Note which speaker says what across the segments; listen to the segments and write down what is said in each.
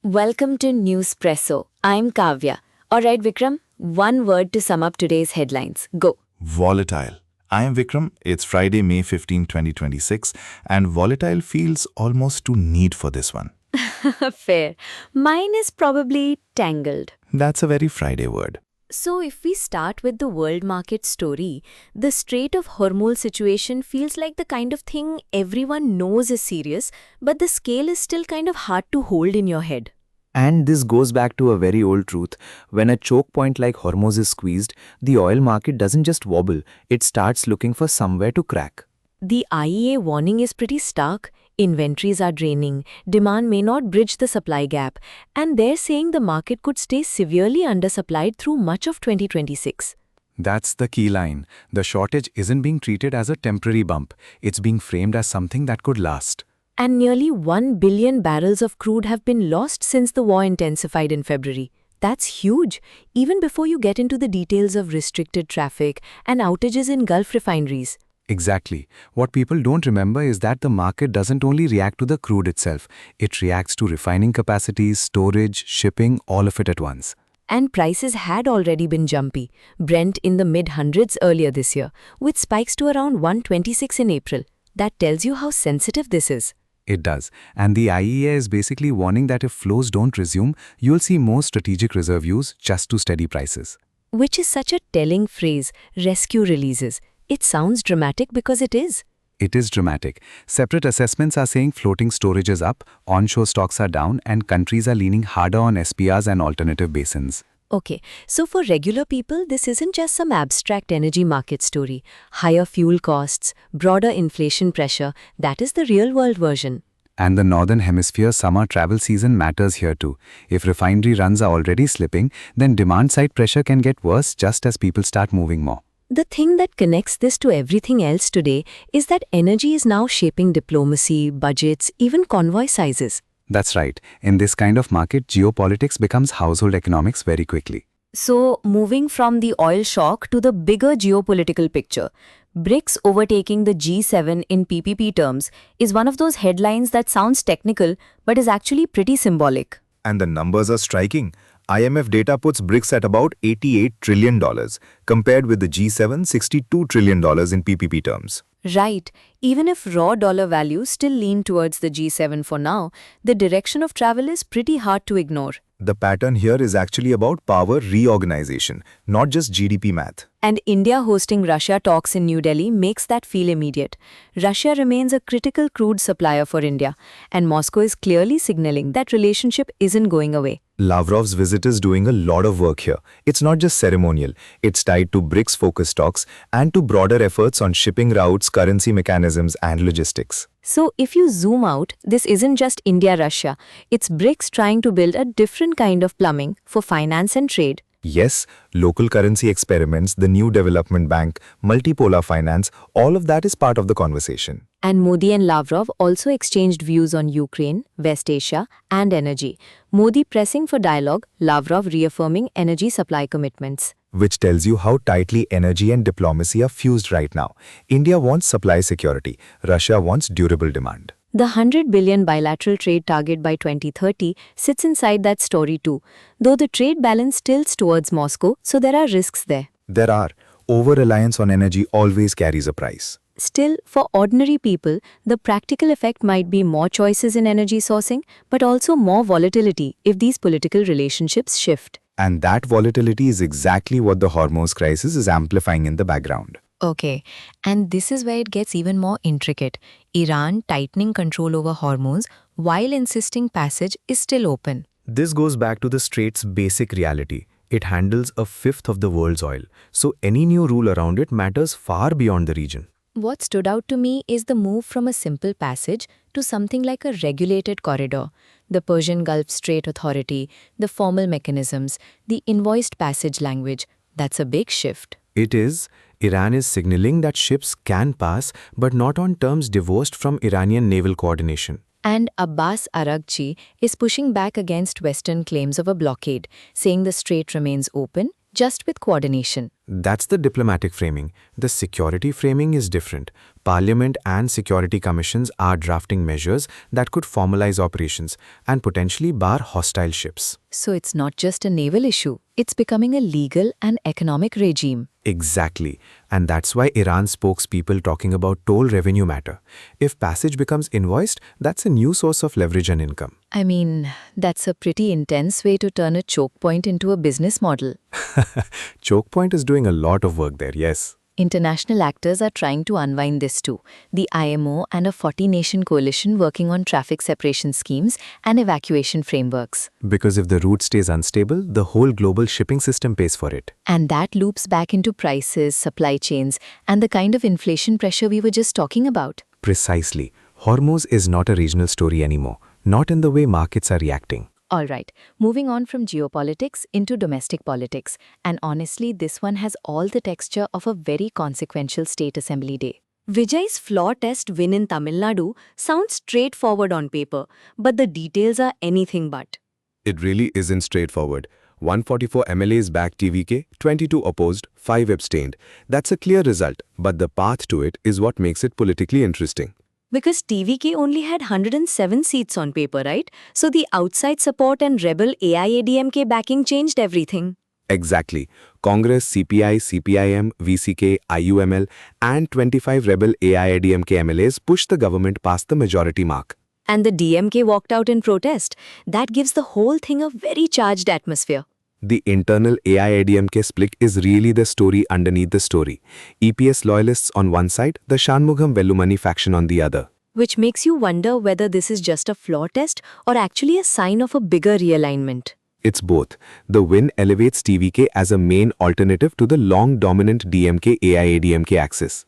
Speaker 1: Welcome to Newspresso. I'm Kavya. Alright, Vikram, one word to sum up today's headlines. Go.
Speaker 2: Volatile. I am Vikram. It's Friday, May 15, 2026, and volatile feels almost too neat for this one.
Speaker 1: Fair. Mine is probably tangled.
Speaker 2: That's a very Friday word.
Speaker 1: So, if we start with the world market story, the Strait of Hormuz situation feels like the kind of thing everyone knows is serious, but the scale is still kind of hard to hold in your head.
Speaker 3: And this goes back to a very old truth. When a choke point like Hormuz is squeezed, the oil market doesn't just wobble, it starts looking for somewhere to crack.
Speaker 1: The IEA warning is pretty stark. Inventories are draining, demand may not bridge the supply gap, and they're saying the market could stay severely undersupplied through much of 2026.
Speaker 3: That's the key line. The shortage isn't being treated as a temporary bump, it's being framed as something that could last.
Speaker 1: And nearly 1 billion barrels of crude have been lost since the war intensified in February. That's huge, even before you get into the details of restricted traffic and outages in Gulf refineries.
Speaker 3: Exactly. What people don't remember is that the market doesn't only react to the crude itself, it reacts to refining capacities, storage, shipping, all of it at once.
Speaker 1: And prices had already been jumpy, Brent in the mid-hundreds earlier this year, with spikes to around 126 in April. That tells you how sensitive this is.
Speaker 3: It does. And the IEA is basically warning that if flows don't resume, you'll see more strategic reserve use just to steady prices.
Speaker 1: Which is such a telling phrase, rescue releases. It sounds dramatic because it is.
Speaker 3: It is dramatic. Separate assessments are saying floating storage is up, onshore stocks are down, and countries are leaning harder on SPRs and alternative basins.
Speaker 1: Okay, so for regular people, this isn't just some abstract energy market story. Higher fuel costs, broader inflation pressure, that is the real-world version.
Speaker 3: And the Northern Hemisphere summer travel season matters here too. If refinery runs are already slipping, then demand-side pressure can get worse just as people start moving more.
Speaker 1: The thing that connects this to everything else today is that energy is now shaping diplomacy, budgets, even convoy sizes.
Speaker 3: That's right. In this kind of market, geopolitics becomes household economics very quickly.
Speaker 1: So, moving from the oil shock to the bigger geopolitical picture, BRICS overtaking the G7 in PPP terms is one of those headlines that sounds technical but is actually pretty symbolic.
Speaker 2: And the numbers are striking. IMF data puts BRICS at about $88 trillion, compared with the G7 $62 trillion in PPP terms.
Speaker 1: Right. Even if raw dollar values still lean towards the G7 for now, the direction of travel is pretty hard to ignore.
Speaker 2: The pattern here is actually about power reorganization, not just GDP math.
Speaker 1: And India hosting Russia talks in New Delhi makes that feel immediate. Russia remains a critical crude supplier for India, and Moscow is clearly signaling that relationship isn't going away.
Speaker 2: Lavrov's visit is doing a lot of work here. It's not just ceremonial. It's tied to BRICS-focused talks and to broader efforts on shipping routes, currency mechanisms, and logistics.
Speaker 1: So, if you zoom out, this isn't just India-Russia. It's BRICS trying to build a different kind of plumbing for finance and trade.
Speaker 2: Yes, local currency experiments, the new development bank, multipolar finance, all of that is part of the conversation.
Speaker 1: And Modi and Lavrov also exchanged views on Ukraine, West Asia, and energy. Modi pressing for dialogue, Lavrov reaffirming energy supply commitments.
Speaker 2: Which tells you how tightly energy and diplomacy are fused right now. India wants supply security, Russia wants durable demand.
Speaker 1: The 100 billion bilateral trade target by 2030 sits inside that story too, though the trade balance tilts towards Moscow, so there are risks there.
Speaker 2: There are. Over-reliance on energy always carries a price.
Speaker 1: Still, for ordinary people, the practical effect might be more choices in energy sourcing, but also more volatility if these political relationships shift.
Speaker 2: And that volatility is exactly what the Hormuz crisis is amplifying in the background.
Speaker 1: Okay, and this is where it gets even more intricate. Iran tightening control over Hormuz while insisting passage is still open.
Speaker 3: This goes back to the strait's basic reality. It handles a fifth of the world's oil, so any new rule around it matters far beyond the region.
Speaker 1: What stood out to me is the move from a simple passage to something like a regulated corridor. The Persian Gulf Strait Authority, the formal mechanisms, the invoiced passage language. That's a big shift.
Speaker 3: It is. Iran is signaling that ships can pass, but not on terms divorced from Iranian naval coordination.
Speaker 1: And Abbas Araghchi is pushing back against Western claims of a blockade, saying the strait remains open, just with coordination.
Speaker 3: That's the diplomatic framing. The security framing is different. Parliament and security commissions are drafting measures that could formalize operations and potentially bar hostile ships.
Speaker 1: So it's not just a naval issue, it's becoming a legal and economic regime.
Speaker 3: Exactly. And that's why Iran spokespeople talking about toll revenue matter. If passage becomes invoiced, that's a new source of leverage and income.
Speaker 1: I mean, that's a pretty intense way to turn a choke point into a business model.
Speaker 3: Choke point is doing a lot of work there, yes.
Speaker 1: International actors are trying to unwind this too. The IMO and a 40-nation coalition working on traffic separation schemes and evacuation frameworks.
Speaker 3: Because if the route stays unstable, the whole global shipping system pays for it.
Speaker 1: And that loops back into prices, supply chains, and the kind of inflation pressure we were just talking about.
Speaker 3: Precisely. Hormuz is not a regional story anymore, not in the way markets are reacting.
Speaker 1: All right, moving on from geopolitics into domestic politics. And honestly, this one has all the texture of a very consequential state assembly day. Vijay's floor test win in Tamil Nadu sounds straightforward on paper, but the details are anything but.
Speaker 4: It really isn't straightforward. 144 MLAs backed TVK, 22 opposed, 5 abstained. That's a clear result, but the path to it is what makes it politically interesting.
Speaker 1: Because TVK only had 107 seats on paper, right? So the outside support and rebel AIADMK backing changed everything.
Speaker 4: Exactly. Congress, CPI, CPIM, VCK, IUML, and 25 rebel AIADMK MLAs pushed the government past the majority mark.
Speaker 1: And the DMK walked out in protest. That gives the whole thing a very charged atmosphere.
Speaker 4: The internal AIADMK split is really the story underneath the story. EPS loyalists on one side, the Shanmugam Vellumani faction on the other.
Speaker 1: Which makes you wonder whether this is just a floor test or actually a sign of a bigger realignment.
Speaker 4: It's both. The win elevates TVK as a main alternative to the long dominant DMK-AIADMK axis.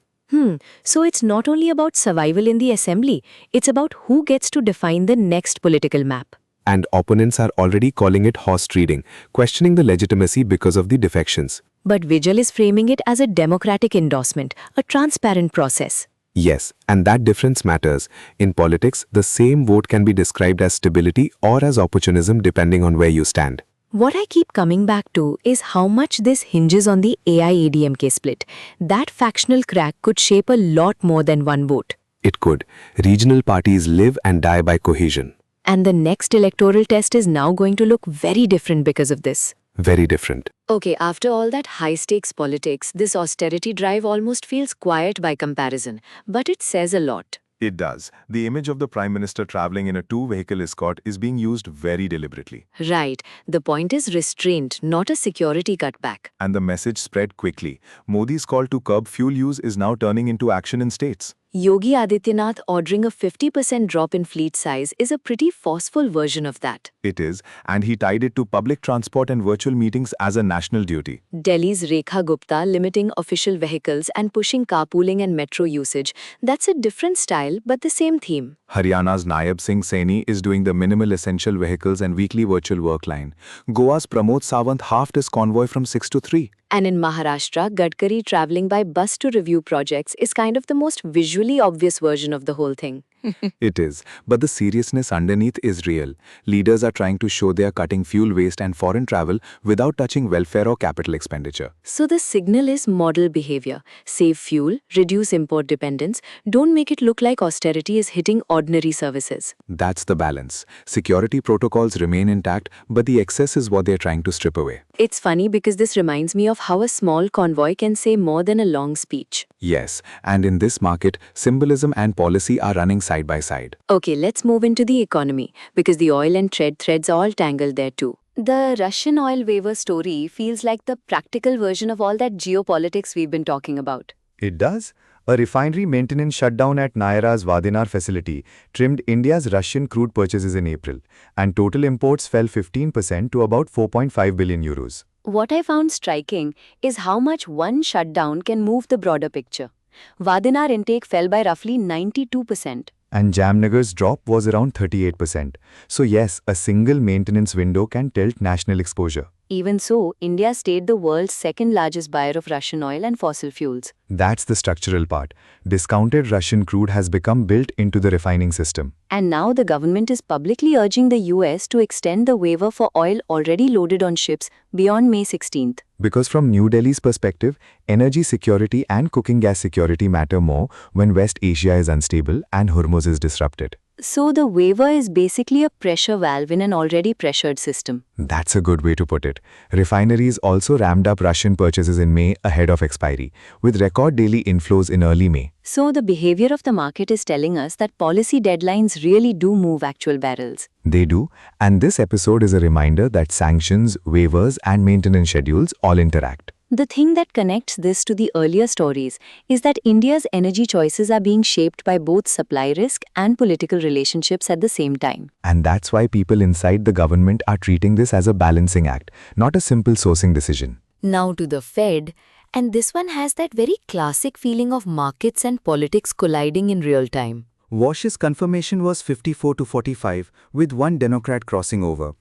Speaker 1: So it's not only about survival in the assembly, it's about who gets to define the next political map.
Speaker 4: And opponents are already calling it horse trading, questioning the legitimacy because of the defections.
Speaker 1: But Vijay is framing it as a democratic endorsement, a transparent process.
Speaker 4: Yes, and that difference matters. In politics, the same vote can be described as stability or as opportunism depending on where you stand.
Speaker 1: What I keep coming back to is how much this hinges on the AIADMK split. That factional crack could shape a lot more than one vote.
Speaker 4: It could. Regional parties live and die by cohesion.
Speaker 1: And the next electoral test is now going to look very different because of this.
Speaker 4: Very different.
Speaker 1: Okay, after all that high-stakes politics, this austerity drive almost feels quiet by comparison. But it says a lot.
Speaker 2: It does. The image of the Prime Minister traveling in a two-vehicle escort is being used very deliberately.
Speaker 1: Right. The point is restraint, not a security cutback.
Speaker 2: And the message spread quickly. Modi's call to curb fuel use is now turning into action in states.
Speaker 1: Yogi Adityanath ordering a 50% drop in fleet size is a pretty forceful version of that.
Speaker 2: It is, and he tied it to public transport and virtual meetings as a national duty.
Speaker 1: Delhi's Rekha Gupta limiting official vehicles and pushing carpooling and metro usage. That's a different style, but the same theme.
Speaker 2: Haryana's Nayab Singh Saini is doing the minimal essential vehicles and weekly virtual work line. Goa's Pramod Sawant halved his convoy from 6 to 3.
Speaker 1: And in Maharashtra, Gadkari traveling by bus to review projects is kind of the most visually obvious version of the whole thing.
Speaker 2: It is, but the seriousness underneath is real. Leaders are trying to show they are cutting fuel waste and foreign travel without touching welfare or capital expenditure.
Speaker 1: So the signal is model behavior. Save fuel, reduce import dependence, don't make it look like austerity is hitting ordinary services.
Speaker 2: That's the balance. Security protocols remain intact, but the excess is what they're trying to strip away.
Speaker 1: It's funny because this reminds me of how a small convoy can say more than a long speech.
Speaker 2: Yes, and in this market, symbolism and policy are running side by side.
Speaker 1: Okay, let's move into the economy, because the oil and trade threads are all tangled there too. The Russian oil waiver story feels like the practical version of all that geopolitics we've been talking about.
Speaker 5: It does. A refinery maintenance shutdown at Naira's Vadinar facility trimmed India's Russian crude purchases in April, and total imports fell 15% to about 4.5 billion euros.
Speaker 1: What I found striking is how much one shutdown can move the broader picture. Vadinar intake fell by roughly 92%.
Speaker 5: And Jamnagar's drop was around 38%. So yes, a single maintenance window can tilt national exposure.
Speaker 1: Even so, India stayed the world's second largest buyer of Russian oil and fossil fuels.
Speaker 5: That's the structural part. Discounted Russian crude has become built into the refining system.
Speaker 1: And now the government is publicly urging the US to extend the waiver for oil already loaded on ships beyond May 16th.
Speaker 5: Because from New Delhi's perspective, energy security and cooking gas security matter more when West Asia is unstable and Hormuz is disrupted.
Speaker 1: So the waiver is basically a pressure valve in an already pressured system.
Speaker 5: That's a good way to put it. Refineries also ramped up Russian purchases in May ahead of expiry, with record daily inflows in early May.
Speaker 1: So the behavior of the market is telling us that policy deadlines really do move actual barrels.
Speaker 5: They do, and this episode is a reminder that sanctions, waivers, and maintenance schedules all interact.
Speaker 1: The thing that connects this to the earlier stories is that India's energy choices are being shaped by both supply risk and political relationships at the same time.
Speaker 5: And that's why people inside the government are treating this as a balancing act, not a simple sourcing decision.
Speaker 1: Now to the Fed, and this one has that very classic feeling of markets and politics colliding in real time.
Speaker 3: Warsh's confirmation was 54 to 45, with one Democrat crossing over.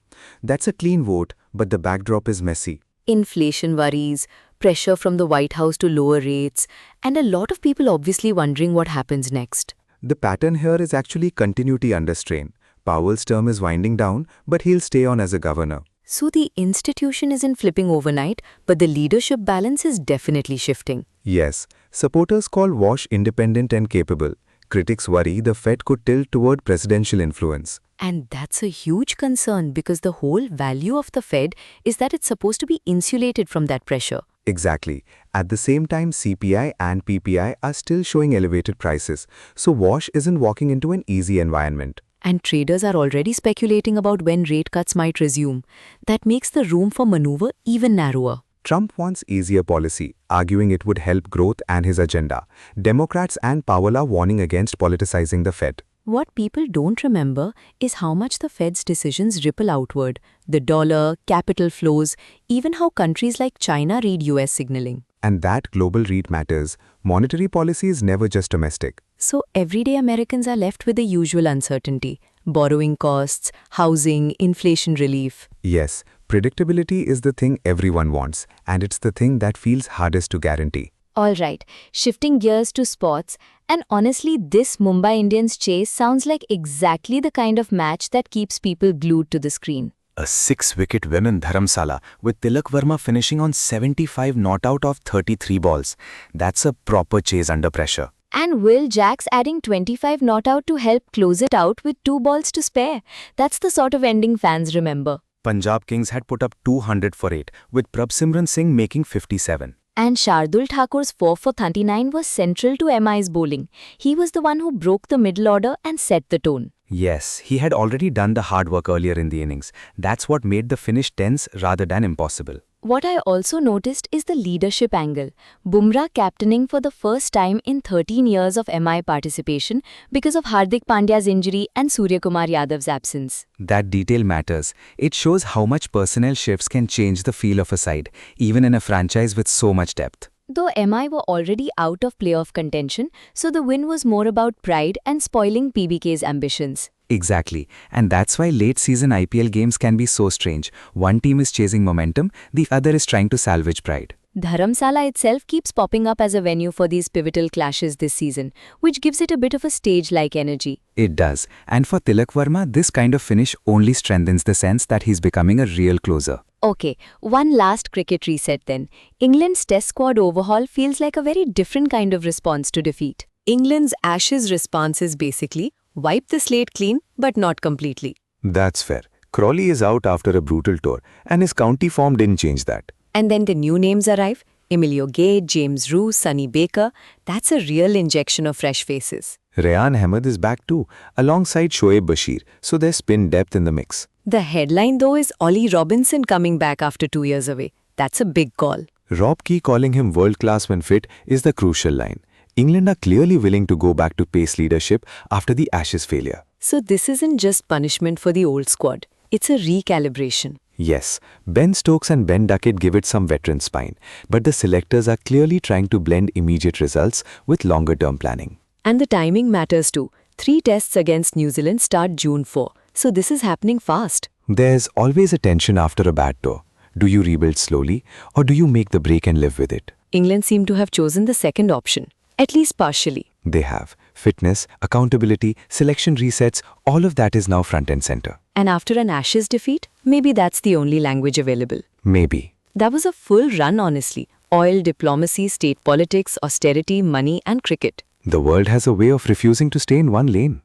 Speaker 3: That's a clean vote, but the backdrop is messy.
Speaker 1: Inflation worries, pressure from the White House to lower rates, and a lot of people obviously wondering what happens next.
Speaker 3: The pattern here is actually continuity under strain. Powell's term is winding down, but he'll stay on as a governor.
Speaker 1: So the institution isn't flipping overnight, but the leadership balance is definitely shifting.
Speaker 3: Yes, supporters call Warsh independent and capable. Critics worry the Fed could tilt toward presidential influence.
Speaker 1: And that's a huge concern because the whole value of the Fed is that it's supposed to be insulated from that pressure.
Speaker 3: Exactly. At the same time, CPI and PPI are still showing elevated prices, so Warsh isn't walking into an easy environment.
Speaker 1: And traders are already speculating about when rate cuts might resume. That makes the room for maneuver even narrower.
Speaker 3: Trump wants easier policy, arguing it would help growth and his agenda. Democrats and Powell are warning against politicizing the Fed.
Speaker 1: What people don't remember is how much the Fed's decisions ripple outward. The dollar, capital flows, even how countries like China read US signaling.
Speaker 3: And that global read matters. Monetary policy is never just domestic.
Speaker 1: So everyday Americans are left with the usual uncertainty. Borrowing costs, housing, inflation relief.
Speaker 3: Yes, predictability is the thing everyone wants, and it's the thing that feels hardest to guarantee.
Speaker 1: Alright, shifting gears to sports, and honestly this Mumbai Indians chase sounds like exactly the kind of match that keeps people glued to the screen.
Speaker 6: A 6-wicket win in Dharamsala, with Tilak Verma finishing on 75 not out of 33 balls. That's a proper chase under pressure.
Speaker 1: And Will Jacks adding 25 not out to help close it out with 2 balls to spare. That's the sort of ending fans remember.
Speaker 6: Punjab Kings had put up 200 for 8, with Prabhsimran Singh making 57.
Speaker 1: And Shardul Thakur's 4 for 39 was central to MI's bowling. He was the one who broke the middle order and set the tone.
Speaker 6: Yes, he had already done the hard work earlier in the innings. That's what made the finish tense rather than impossible.
Speaker 1: What I also noticed is the leadership angle. Bumrah captaining for the first time in 13 years of MI participation because of Hardik Pandya's injury and Suryakumar Yadav's absence.
Speaker 6: That detail matters. It shows how much personnel shifts can change the feel of a side, even in a franchise with so much depth.
Speaker 1: Though MI were already out of playoff contention, so the win was more about pride and spoiling PBK's ambitions.
Speaker 6: Exactly. And that's why late-season IPL games can be so strange. One team is chasing momentum, the other is trying to salvage pride.
Speaker 1: Dharamsala itself keeps popping up as a venue for these pivotal clashes this season, which gives it a bit of a stage-like energy.
Speaker 6: It does. And for Tilak Verma, this kind of finish only strengthens the sense that he's becoming a real closer.
Speaker 1: Okay, one last cricket reset then. England's test squad overhaul feels like a very different kind of response to defeat. England's Ashes response is basically, wipe the slate clean, but not completely.
Speaker 4: That's fair. Crawley is out after a brutal tour, and his county form didn't change that.
Speaker 1: And then the new names arrive. Emilio Gay, James Roux, Sonny Baker. That's a real injection of fresh faces.
Speaker 4: Rehan Ahmed is back too, alongside Shoaib Bashir, so there's spin depth in the mix.
Speaker 1: The headline though is Ollie Robinson coming back after 2 years away. That's a big call.
Speaker 4: Rob Key calling him world-class when fit is the crucial line. England are clearly willing to go back to pace leadership after the Ashes failure.
Speaker 1: So this isn't just punishment for the old squad. It's a recalibration.
Speaker 4: Yes, Ben Stokes and Ben Duckett give it some veteran spine, but the selectors are clearly trying to blend immediate results with longer-term planning.
Speaker 1: And the timing matters too. 3 tests against New Zealand start June 4. So this is happening fast.
Speaker 4: There's always a tension after a bad tour. Do you rebuild slowly, or do you make the break and live with it?
Speaker 1: England seem to have chosen the second option, at least partially.
Speaker 4: They have. Fitness, accountability, selection resets, all of that is now front and center.
Speaker 1: And after an Ashes defeat, maybe that's the only language available.
Speaker 4: Maybe.
Speaker 1: That was a full run, honestly. Oil, diplomacy, state politics, austerity, money, and cricket.
Speaker 3: The world has a way of refusing to stay in one lane.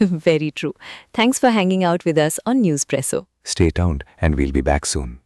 Speaker 1: Very true. Thanks for hanging out with us on Newspresso.
Speaker 3: Stay tuned, and we'll be back soon.